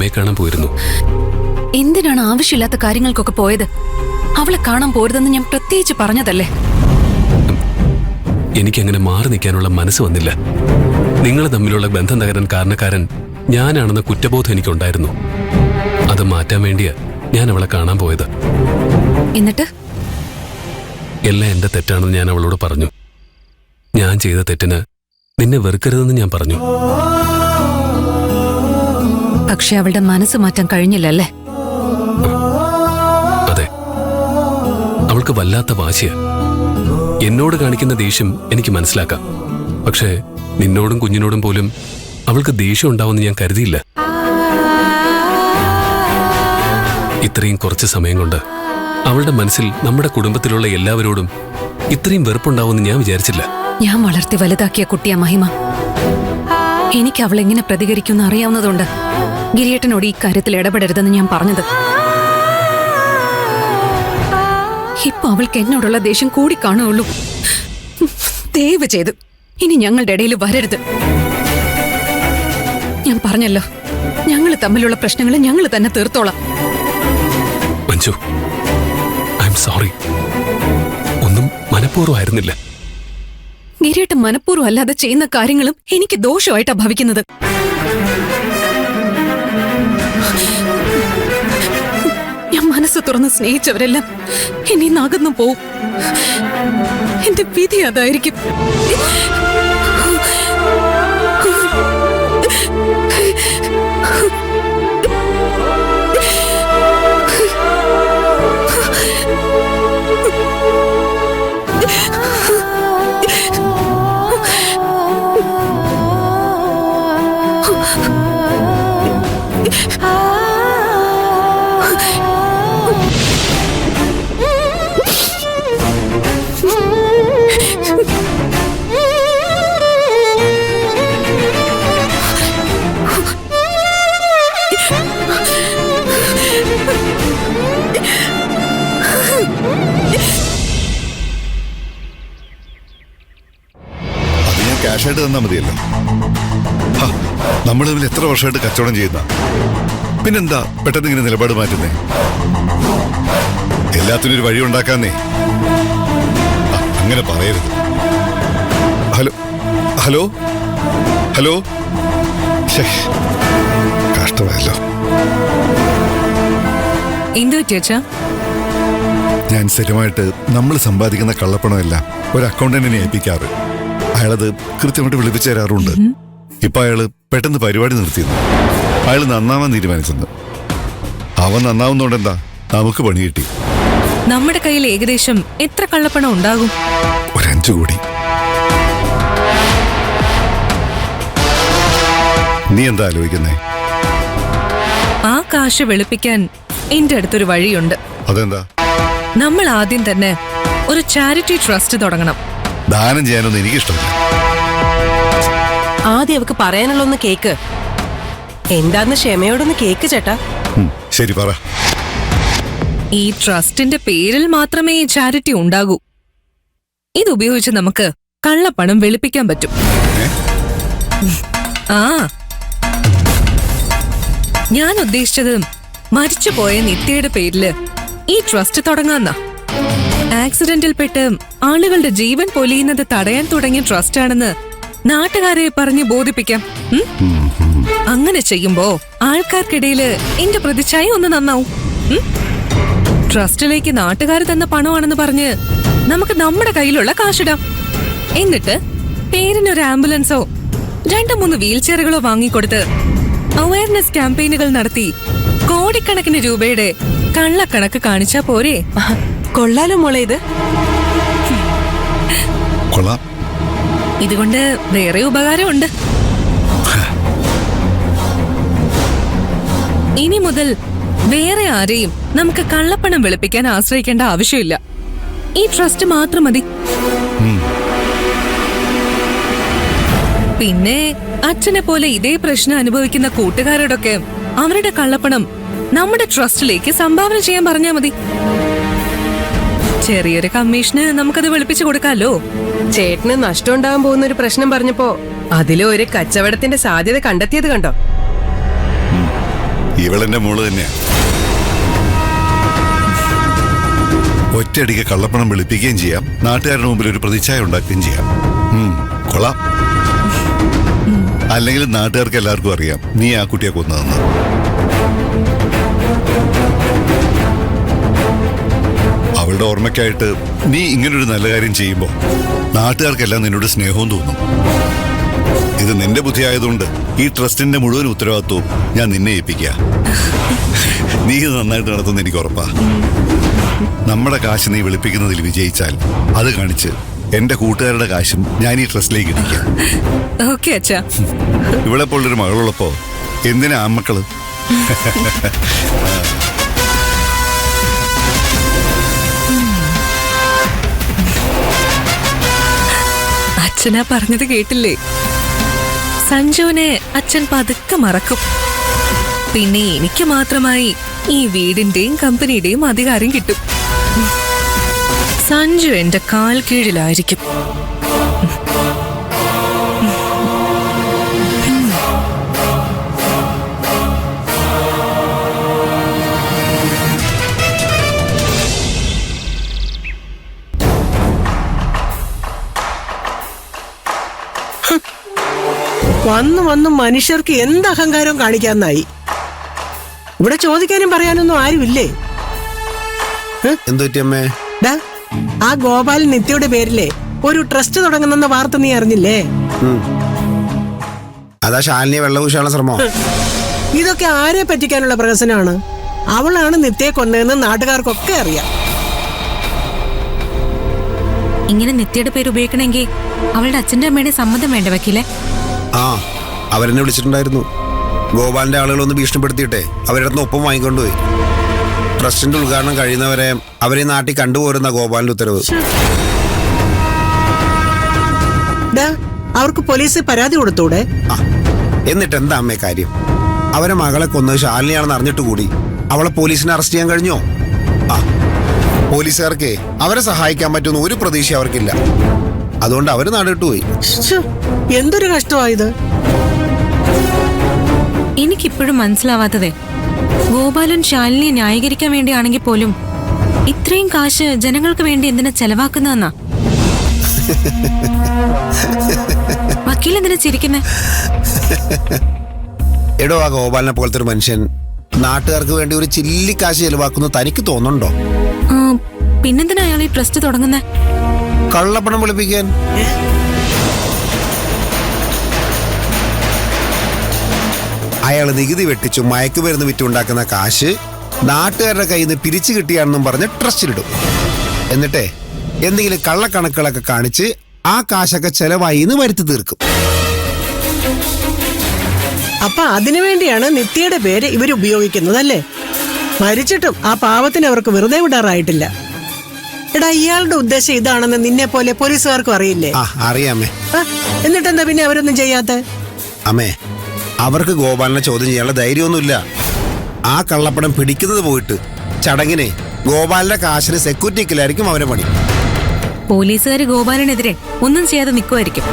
അമ്മയെ കാണാൻ പോയിരുന്നു. എന്തിനാണ് ആവശ്യമില്ലാത്ത കാര്യങ്ങൾക്കൊക്കെ പോയത്? അവളെ കാണാൻ പോരുതെന്ന് ഞാൻ പ്രത്യേകിച്ച് പറഞ്ഞതല്ലേ. എനിക്കങ്ങനെ മാറി നിൽക്കാനുള്ള മനസ്സ് വന്നില്ല. നിങ്ങൾ തമ്മിലുള്ള ബന്ധം തകരാൻ കാരണക്കാരൻ ഞാനാണെന്ന കുറ്റബോധം എനിക്കുണ്ടായിരുന്നു. അത് മാറ്റാൻ വേണ്ടിയാ ഞാൻ അവളെ കാണാൻ പോയത്. എന്നിട്ട് എല്ലാം എന്റെ തെറ്റാണെന്ന് ഞാൻ അവളോട് പറഞ്ഞു. ഞാൻ ചെയ്ത തെറ്റിന് നിന്നെ വെറുക്കരുതെന്ന് ഞാൻ പറഞ്ഞു. പക്ഷെ അവളുടെ മനസ്സ് മാറ്റാൻ കഴിഞ്ഞില്ലല്ലേ? അതെ, അവൾക്ക് വല്ലാത്ത വാശിയ. എന്നോട് കാണിക്കുന്ന ദേഷ്യം എനിക്ക് മനസ്സിലാക്കാം. പക്ഷേ നിന്നോടും കുഞ്ഞിനോടും പോലും അവൾക്ക് ദേഷ്യം ഉണ്ടാവുമെന്ന് ഞാൻ കരുതിയില്ല. ഇത്രയും കുറച്ച് സമയം കൊണ്ട് അവളുടെ മനസ്സിൽ നമ്മുടെ കുടുംബത്തിലുള്ള എല്ലാവരോടും ഇത്രയും വെറുപ്പുണ്ടാവുമെന്ന് ഞാൻ വിചാരിച്ചില്ല. ഞാൻ വളർത്തി വലുതാക്കിയ കുട്ടിയാ മഹിമ. എനിക്ക് അവൾ എങ്ങനെ പ്രതികരിക്കുമെന്ന് അറിയാവുന്നതുകൊണ്ട് ഗിരിയേട്ടനോട് ഈ കാര്യത്തിൽ ഇടപെടരുതെന്ന് ഞാൻ പറഞ്ഞത്. ഇപ്പൊ അവൾക്ക് എന്നോടുള്ള ദേഷ്യം കൂടി കാണുകയുള്ളൂ. ദയവ് ചെയ്ത് ഇനി ഞങ്ങളുടെ ഇടയിൽ വരരുത്. ഞാൻ പറഞ്ഞല്ലോ, ഞങ്ങൾ തമ്മിലുള്ള പ്രശ്നങ്ങൾ ഞങ്ങൾ തന്നെ തീർത്തോളാം. Manju, I am sorry. ഒന്നും മനഃപൂർവ്വമായിരുന്നില്ല. ഗിരിയേട്ടൻ മനഃപൂർവ്വം അല്ലാതെ ചെയ്യുന്ന കാര്യങ്ങളും എനിക്ക് ദോഷമായിട്ടാ ഭവിക്കുന്നത്. ഞാൻ മനസ്സ് തുറന്ന് സ്നേഹിച്ചവരെല്ലാം എന്നെ നകന്നു പോവും. എന്റെ വിധി അതായിരിക്കും. ക്യാഷായിട്ട് തന്നാൽ മതിയല്ലോ. നമ്മൾ തമ്മിൽ എത്ര വർഷമായിട്ട് കച്ചവടം ചെയ്യുന്ന, പിന്നെന്താ പെട്ടെന്ന് ഇങ്ങനെ നിലപാട് മാറ്റുന്നേ? എല്ലാത്തിനും ഒരു വഴി ഉണ്ടാക്കാന്നേ. അങ്ങനെ പറയരുത്. ഹലോ ഹലോ ഹലോ, കഷ്ടമായല്ലോ. ഞാൻ സ്ഥിരമായിട്ട് നമ്മൾ സമ്പാദിക്കുന്ന കള്ളപ്പണമെല്ലാം ഒരു അക്കൗണ്ടന്റിനെ ഏൽപ്പിക്കാറ്. അയാളത് കൃത്യമായിട്ട് വിളിപ്പിച്ചു തരാറുണ്ട്. ഇപ്പൊ അയാള് പെട്ടെന്ന് പരിപാടി നിർത്തിയിരുന്നു. അയാൾ നന്നാവാൻ തീരുമാനിച്ചെന്ന്. അവൻ നന്നാവുന്നോണ്ടെന്താ, നമുക്ക് പണി കിട്ടി. നമ്മുടെ കയ്യിൽ ഏകദേശം എത്ര കള്ളപ്പണം ഉണ്ടാകും? ഒരു 5 കോടി. നീ എന്താ ആലോചിക്കുന്നേ? ആ കാശ് വെളുപ്പിക്കാൻ എന്റെ അടുത്തൊരു വഴിയുണ്ട്. അതെന്താ? നമ്മൾ ആദ്യം തന്നെ ഒരു ചാരിറ്റി ട്രസ്റ്റ് തുടങ്ങണം. ദാനം ചെയ്യാനൊന്നും എനിക്കിഷ്ടമില്ല. ആദ്യം അവക്ക് പറയാനുള്ളൊന്ന് കേക്ക്. എന്താന്ന് ക്ഷമയോടൊന്ന് കേക്ക് ചേട്ടാ. ശരി, പറ. ഈ ട്രസ്റ്റിന്റെ പേരിൽ മാത്രമേ ചാരിറ്റി ഉണ്ടാകൂ. ഇതുപയോഗിച്ച് നമുക്ക് കള്ളപ്പണം വെളുപ്പിക്കാൻ പറ്റും. ആ, ഞാൻ ഉദ്ദേശിച്ചത് മരിച്ചുപോയ നിത്യയുടെ പേരില് ഈ ട്രസ്റ്റ് തുടങ്ങാന്നാ. ആക്സിഡന്റിൽ പെട്ട് ആളുകളുടെ ജീവൻ പൊലിയുന്നത് തടയാൻ തുടങ്ങിയ ട്രസ്റ്റാണെന്ന് നാട്ടുകാരെ പറഞ്ഞ് ബോധിപ്പിക്കാം. അങ്ങനെ ചെയ്യുമ്പോ ആൾക്കാർക്കിടയില് എന്റെ പ്രതിച്ഛായ ഒന്ന് നന്നാവും. ട്രസ്റ്റിലേക്ക് നാട്ടുകാർ തന്ന പണമാണെന്ന് പറഞ്ഞ് നമുക്ക് നമ്മുടെ കയ്യിലുള്ള കാശിടാം. എന്നിട്ട് പേരിനൊരു ആംബുലൻസോ 2-3 വീൽ ചെയറുകളോ വാങ്ങിക്കൊടുത്ത് അവയർനെസ് ക്യാമ്പയിനുകൾ നടത്തി കോടിക്കണക്കിന് രൂപയുടെ കള്ളക്കണക്ക് കാണിച്ചാ പോരെ? കൊള്ളാലോ മോളെ ഇത്. കൊള്ളാം. ഇതുകൊണ്ട് വേറെ ഉപകാരമുണ്ട്. ഇനി മുതൽ വേറെ ആരെയും നമുക്ക് കള്ളപ്പണം വെളുപ്പിക്കാൻ ആശ്രയിക്കേണ്ട ആവശ്യമില്ല. ഈ ട്രസ്റ്റ് മാത്രം മതി. പിന്നെ അച്ഛനെ പോലെ ഇതേ പ്രശ്നം അനുഭവിക്കുന്ന കൂട്ടുകാരോടൊക്കെ അവരുടെ കള്ളപ്പണം നമ്മുടെ ട്രസ്റ്റിലേക്ക് സംഭാവന ചെയ്യാൻ പറഞ്ഞാൽ മതി. ചെറിയൊരു കമ്മീഷന് നമുക്കത് വെളുപ്പിച്ചു കൊടുക്കാലോ. ചേട്ടന് നഷ്ടം ഉണ്ടാകാൻ പോകുന്ന ഒരു പ്രശ്നം പറഞ്ഞപ്പോ അതിലൊരു കച്ചവടത്തിന്റെ സാധ്യത കണ്ടെത്തിയത് കണ്ടോ? ഇവളെന്റെ മോള് തന്നെയാ. ഒറ്റയടിക്ക് കള്ളപ്പണം വെളുപ്പിക്കുകയും ചെയ്യാം, നാട്ടുകാരുടെ മുമ്പിൽ ഒരു പ്രതിച്ഛായ ഉണ്ടാക്കുകയും ചെയ്യാം. കൊള്ളാം. അല്ലെങ്കിൽ നാട്ടുകാർക്ക് എല്ലാവർക്കും അറിയാം നീ ആ കുട്ടിയെ കൊന്നതെന്ന്. അവളുടെ ഓർമ്മയ്ക്കായിട്ട് നീ ഇങ്ങനൊരു നല്ല കാര്യം ചെയ്യുമ്പോൾ നാട്ടുകാർക്കെല്ലാം നിന്നോട് സ്നേഹവും തോന്നും. ഇത് നിന്റെ ബുദ്ധി ആയതുകൊണ്ട് ഈ ട്രസ്റ്റിന്റെ മുഴുവൻ ഉത്തരവാദിത്വവും ഞാൻ നിന്നെ ഏൽപ്പിക്കുക. നീ ഇത് നന്നായിട്ട് നടത്തുന്ന എനിക്ക് ഉറപ്പാ. നമ്മുടെ കാശ് നീ വെളുപ്പിക്കുന്നതിൽ വിജയിച്ചാൽ അത് കാണിച്ച് എന്റെ കൂട്ടുകാരുടെ കാശും ഞാൻ ഈ ട്രസ്റ്റിലേക്ക് ഇടിക്കാം. ഓക്കെ അച്ഛാ. ഇവിടെ പോലൊരു മകളുള്ളപ്പോ എന്തിനാ ആൺമക്കള്? അച്ഛനാ പറഞ്ഞത് കേട്ടില്ലേ? സഞ്ജുവിനെ അച്ഛൻ പതുക്കെ മറക്കും. പിന്നെ എനിക്ക് മാത്രമായി ഈ വീടിന്റെയും കമ്പനിയുടെയും അധികാരം കിട്ടും. സഞ്ജു എന്റെ കാൽ കീഴിലായിരിക്കും. വന്നു വന്നു മനുഷ്യർക്ക് എന്ത് അഹങ്കാരവും കാണിക്കാന്നായി. ഇവിടെ ചോദിക്കാനും പറയാനൊന്നും ആരുമില്ലേ? എന്തുപറ്റിയമ്മേ? ആ ഗോപാൽ നിത്യയുടെ പേരിലെ ഒരു ട്രസ്റ്റ് തുടങ്ങുന്ന വാർത്ത നീ അറിഞ്ഞില്ലേ? അതാ ശാലിനിയെ വെള്ളപൂശാനുള്ള ശ്രമോ? ഇതൊക്കെ ആരെ പറ്റിക്കാനുള്ള പ്രഹസനമാണ്? അവളാണ് നിത്യയെ കൊന്നതെന്ന് നാട്ടുകാർക്കൊക്കെ അറിയാം. ഇങ്ങനെ നിത്യയുടെ പേര് ഉപയോഗിക്കണമെങ്കിൽ അവളുടെ അച്ഛന്റെ അമ്മയുടെ സമ്മതം വേണ്ട വക്കീലെ? ആ, അവരെന്നെ വിളിച്ചിട്ടുണ്ടായിരുന്നു. ഗോപാലിന്റെ ആളുകളൊന്ന് ഭീഷണിപ്പെടുത്തിയിട്ടെ അവരുടെ ഒപ്പം വാങ്ങിക്കൊണ്ടുപോയി. ട്രസ്റ്റിന്റെ ഉദ്ഘാടനം കഴിയുന്നവരെ അവരെ നാട്ടിൽ കണ്ടുപോരുന്ന ഗോപാലിന്റെ ഉത്തരവ്. അവർക്ക് പോലീസ് പരാതി കൊടുത്തൂടെ? എന്നിട്ട് എന്താ അമ്മേ കാര്യം? അവരെ മകളെ കൊന്നത് ശാലിനിയാണെന്ന് അറിഞ്ഞിട്ട് കൂടി അവളെ പോലീസിനെ അറസ്റ്റ് ചെയ്യാൻ കഴിഞ്ഞോ? പോലീസുകാർക്ക് അവരെ സഹായിക്കാൻ പറ്റുന്ന ഒരു പ്രതീക്ഷ അവർക്കില്ല. അതുകൊണ്ട് അവര് നാടിട്ടുപോയി. എന്തൊരു കഷ്ടമായത്. എനിക്കിപ്പോഴും മനസ്സിലാവാത്തതേ, ഗോപാലൻ ശാലിനിയെ ന്യായീകരിക്കാൻ വേണ്ടിയാണെങ്കിൽ പോലും ഇത്രയും കാശ് ജനങ്ങൾക്ക് വേണ്ടി എന്തിനാ ചെലവാക്കുന്നതെന്നാ. വക്കീൽ എന്തിനാ ചിരിക്കുന്നേ? എടോ, ആ ഗോപാലിനെ പോലത്തെ ഒരു മനുഷ്യൻ നാട്ടുകാർക്ക് വേണ്ടി ഒരു ചില്ലിക്കാശ് ചെലവാക്കുന്നു തനിക്ക് തോന്നുന്നുണ്ടോ? പിന്നെന്തിനാ അയാൾ ഈ ട്രസ്റ്റ് തുടങ്ങുന്നേ? കള്ളപ്പണം വെളുപ്പിക്കാൻ. അയാൾ നികുതി വെട്ടിച്ചു മയക്കുമരുന്ന് വിറ്റുണ്ടാക്കുന്ന കാശ് നാട്ടുകാരുടെ കയ്യിൽ നിന്ന് പിരിച്ചു കിട്ടിയാണെന്നും പറഞ്ഞ് ട്രസ്റ്റിലിടും. എന്നിട്ടേ എന്തെങ്കിലും കള്ളക്കണക്കുകളൊക്കെ കാണിച്ച് ആ കാശൊക്കെ ചെലവായി എന്ന് വരുത്തി തീർക്കും. അപ്പൊ അതിനുവേണ്ടിയാണ് നിത്യയുടെ പേര് ഇവർ ഉപയോഗിക്കുന്നതല്ലേ? മരിച്ചിട്ടും ആ പാവത്തിന് അവർക്ക് വെറുതെ വിടാറായിട്ടില്ല. എടാ, ഇയാളുടെ ഉദ്ദേശം ഇതാണെന്ന് നിന്നെ പോലെ പോലീസുകാർക്കും അറിയില്ലേ? അറിയാമേ. എന്നിട്ടെന്താ പിന്നെ അവരൊന്നും ചെയ്യാത്ത? അമ്മേ, അവർക്ക് ഗോപാലിനെ ചോദ്യം ചെയ്യാനുള്ള ധൈര്യമൊന്നുമില്ല. ആ കള്ളപ്പണം പിടിക്കുന്നത് പോയിട്ട് ചടങ്ങിനെ ഗോപാലിന്റെ കാശിന് സെക്യൂരിറ്റിക്കിലായിരിക്കും അവരെ പണി. പോലീസുകാർ ഗോപാലനെതിരെ ഒന്നും ചെയ്യാതെ നിൽക്കുമായിരിക്കും.